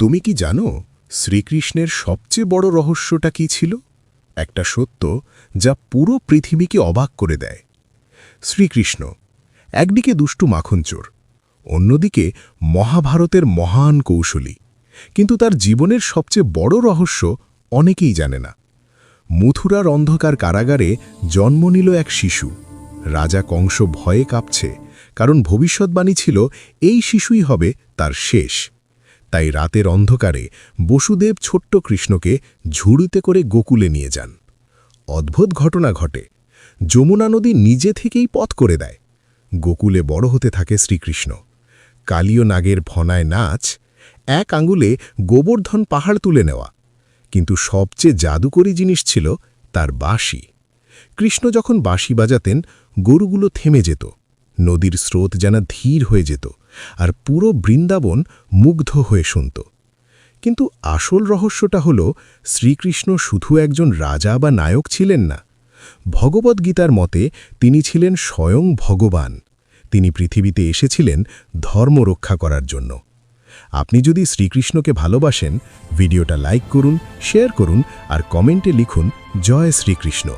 তুমি কি জানো শ্রীকৃষ্ণের সবচেয়ে বড় রহস্যটা কি ছিল? একটা সত্য যা পুরো পৃথিবীকে অবাক করে দেয়। শ্রীকৃষ্ণ একদিকে দুষ্টু মাখনচোর, অন্যদিকে মহাভারতের মহান কৌশলী, কিন্তু তার জীবনের সবচেয়ে বড় রহস্য অনেকেই জানে না। মথুরার অন্ধকার কারাগারে জন্ম নিল এক শিশু। রাজা কংস ভয়ে কাঁপছে, কারণ ভবিষ্যৎবাণী ছিল এই শিশুই হবে তার শেষ। তাই রাতের অন্ধকারে বসুদেব ছোট্ট কৃষ্ণকে ঝুড়িতে করে গোকুলে নিয়ে যান। অদ্ভুত ঘটনা ঘটে। যমুনা নদী নিজে থেকেই পথ করে দেয়। গোকুলে বড় হতে থাকে শ্রীকৃষ্ণ। কালীয় নাগের ফনায় নাচ, এক আঙুলে গোবর্ধন পাহাড় তুলে নেওয়া। কিন্তু সবচেয়ে জাদুকরী জিনিস ছিল তার বাঁশি। কৃষ্ণ যখন বাঁশি বাজাতেন, গরুগুলো থেমে যেত, নদীর স্রোত যেন ধীর হয়ে যেত, আর পুরো বৃন্দাবন মুগ্ধ হয়ে শুনত। কিন্তু আসল রহস্যটা হল, শ্রীকৃষ্ণ শুধু একজন রাজা বা নায়ক ছিলেন না। ভগবদ্গীতার মতে তিনি ছিলেন স্বয়ং ভগবান। তিনি পৃথিবীতে এসেছিলেন ধর্ম রক্ষা করার জন্য। আপনি যদি শ্রীকৃষ্ণকে ভালোবাসেন, ভিডিওটা লাইক করুন, শেয়ার করুন আর কমেন্টে লিখুন জয় শ্রীকৃষ্ণ।